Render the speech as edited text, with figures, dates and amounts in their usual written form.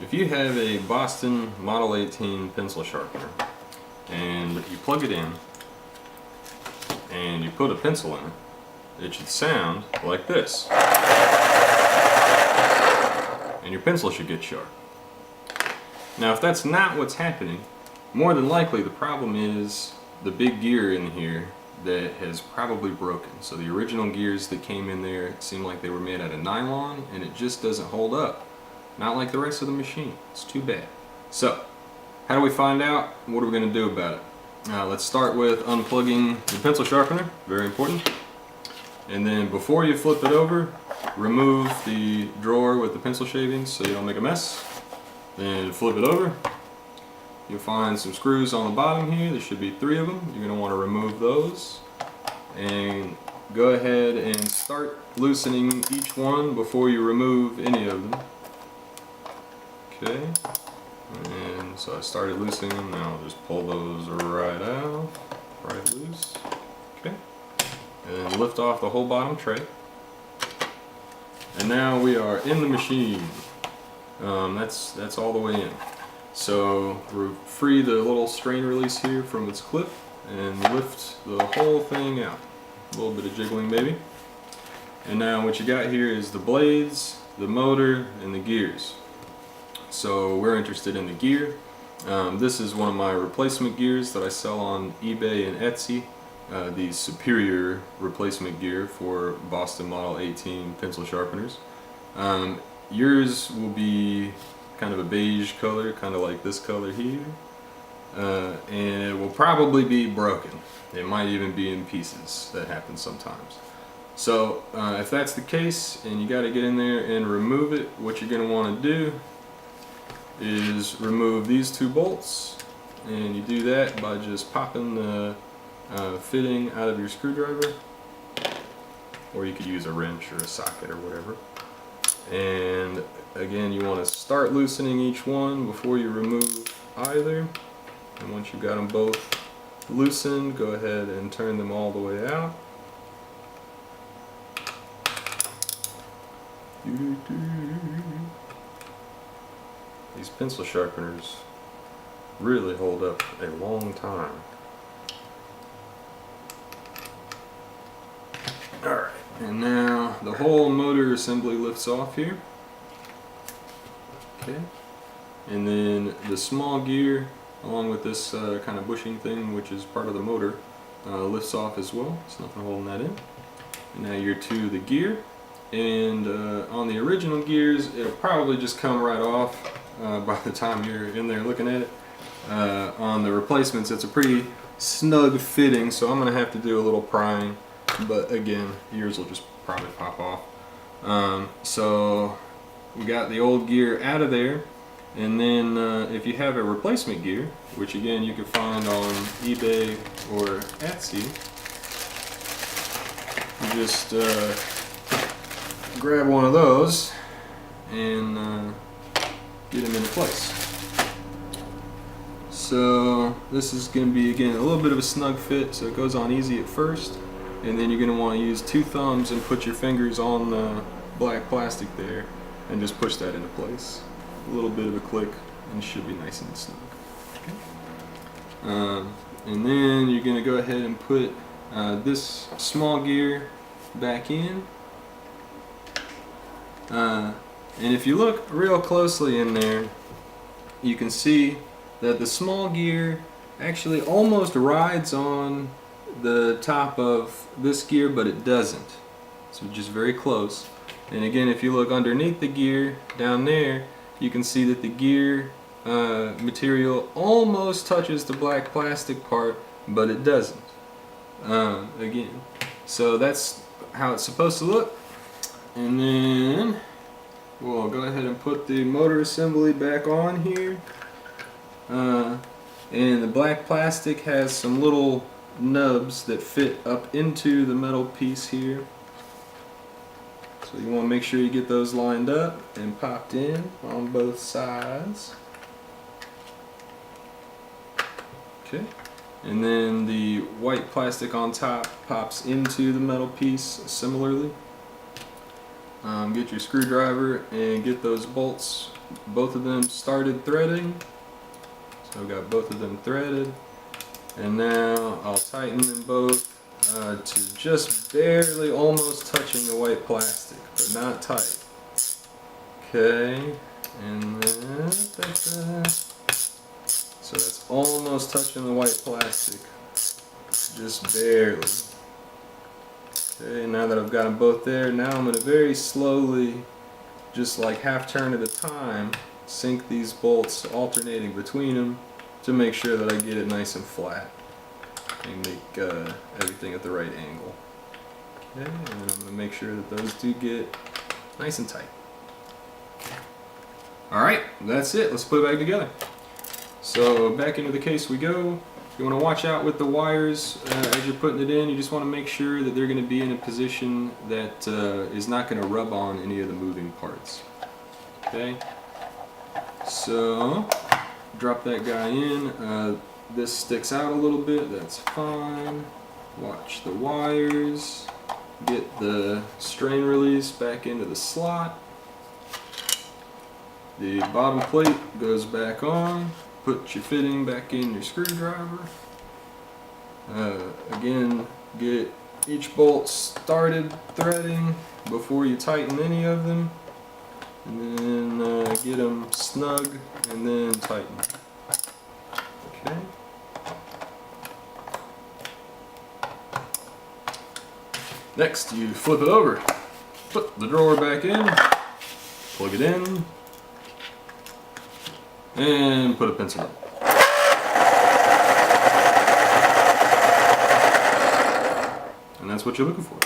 If you have a Boston Model 18 pencil sharpener and you plug it in and you put a pencil in it, it should sound like this. And your pencil should get sharp. Now if that's not what's happening, more than likely the problem is the big gear in here that has probably broken. So the original gears that came in there seem like they were made out of nylon and it just doesn't hold up. Not like the rest of the machine. It's too bad. So, how do we find out? What are we going to do about it? Let's start with unplugging the pencil sharpener. Very important. And then before you flip it over, remove the drawer with the pencil shavings so you don't make a mess. Then flip it over. You'll find some screws on the bottom here. There should be 3 of them. You're going to want to remove those. And go ahead and start loosening each one before you remove any of them. Okay, and so I started loosening them. Now I'll just pull those right out, right loose. Okay, and then lift off the whole bottom tray. And now we are in the machine. That's all the way in. So we'll free the little strain release here from its clip and lift the whole thing out. A little bit of jiggling, maybe. And now what you got here is the blades, the motor, and the gears. So we're interested in the gear. This is one of my replacement gears that I sell on eBay and Etsy. The superior replacement gear for Boston Model 18 pencil sharpeners. Yours will be kind of a beige color, kind of like this color here. And it will probably be broken. It might even be in pieces. That happens sometimes. So if that's the case and you got to get in there and remove it, what you're going to want to do is remove these 2 bolts, and you do that by just popping the fitting out of your screwdriver, or you could use a wrench or a socket or whatever. And again, you want to start loosening each one before you remove either, and once you've got them both loosened, go ahead and turn them all the way out. These pencil sharpeners really hold up a long time. Alright, and now the whole motor assembly lifts off here. Okay, and then the small gear along with this kind of bushing thing, which is part of the motor, lifts off as well. There's nothing holding that in. And now you're to the gear, and on the original gears it'll probably just come right off by the time you're in there looking at it. On the replacements it's a pretty snug fitting, so I'm going to have to do a little prying, but again, yours will just probably pop off. So we got the old gear out of there, and then if you have a replacement gear, which again you can find on eBay or Etsy, you just grab one of those and get them into place. So this is going to be, again, a little bit of a snug fit, so it goes on easy at first, and then you're going to want to use 2 thumbs and put your fingers on the black plastic there and just push that into place. A little bit of a click and it should be nice and snug. Okay. And then you're going to go ahead and put this small gear back in. And if you look real closely in there, you can see that the small gear actually almost rides on the top of this gear, but it doesn't. So just very close. And again, if you look underneath the gear down there, you can see that the gear material almost touches the black plastic part, but it doesn't. Again, so that's how it's supposed to look. And then we'll go ahead and put the motor assembly back on here. And the black plastic has some little nubs that fit up into the metal piece here. So you want to make sure you get those lined up and popped in on both sides. Okay. And then the white plastic on top pops into the metal piece similarly. Get your screwdriver and get those bolts both of them started threading. So I've got both of them threaded. And now I'll tighten them both to just barely almost touching the white plastic, but not tight. Okay, and then so that's almost touching the white plastic, just barely. Okay, now that I've got them both there, now I'm going to very slowly, just like half turn at a time, sink these bolts alternating between them to make sure that I get it nice and flat and make everything at the right angle. Okay, and then I'm going to make sure that those do get nice and tight. Alright, that's it. Let's put it back together. So back into the case we go. You want to watch out with the wires as you're putting it in. You just want to make sure that they're going to be in a position that is not going to rub on any of the moving parts. Okay, so drop that guy in. This sticks out a little bit, that's fine. Watch the wires. Get the strain release back into the slot. The bottom plate goes back on. Put your fitting back in your screwdriver. Again, get each bolt started threading before you tighten any of them. And then get them snug and then tighten. Okay. Next, you flip it over. Put the drawer back in. Plug it in. And put a pincer on. And that's what you're looking for.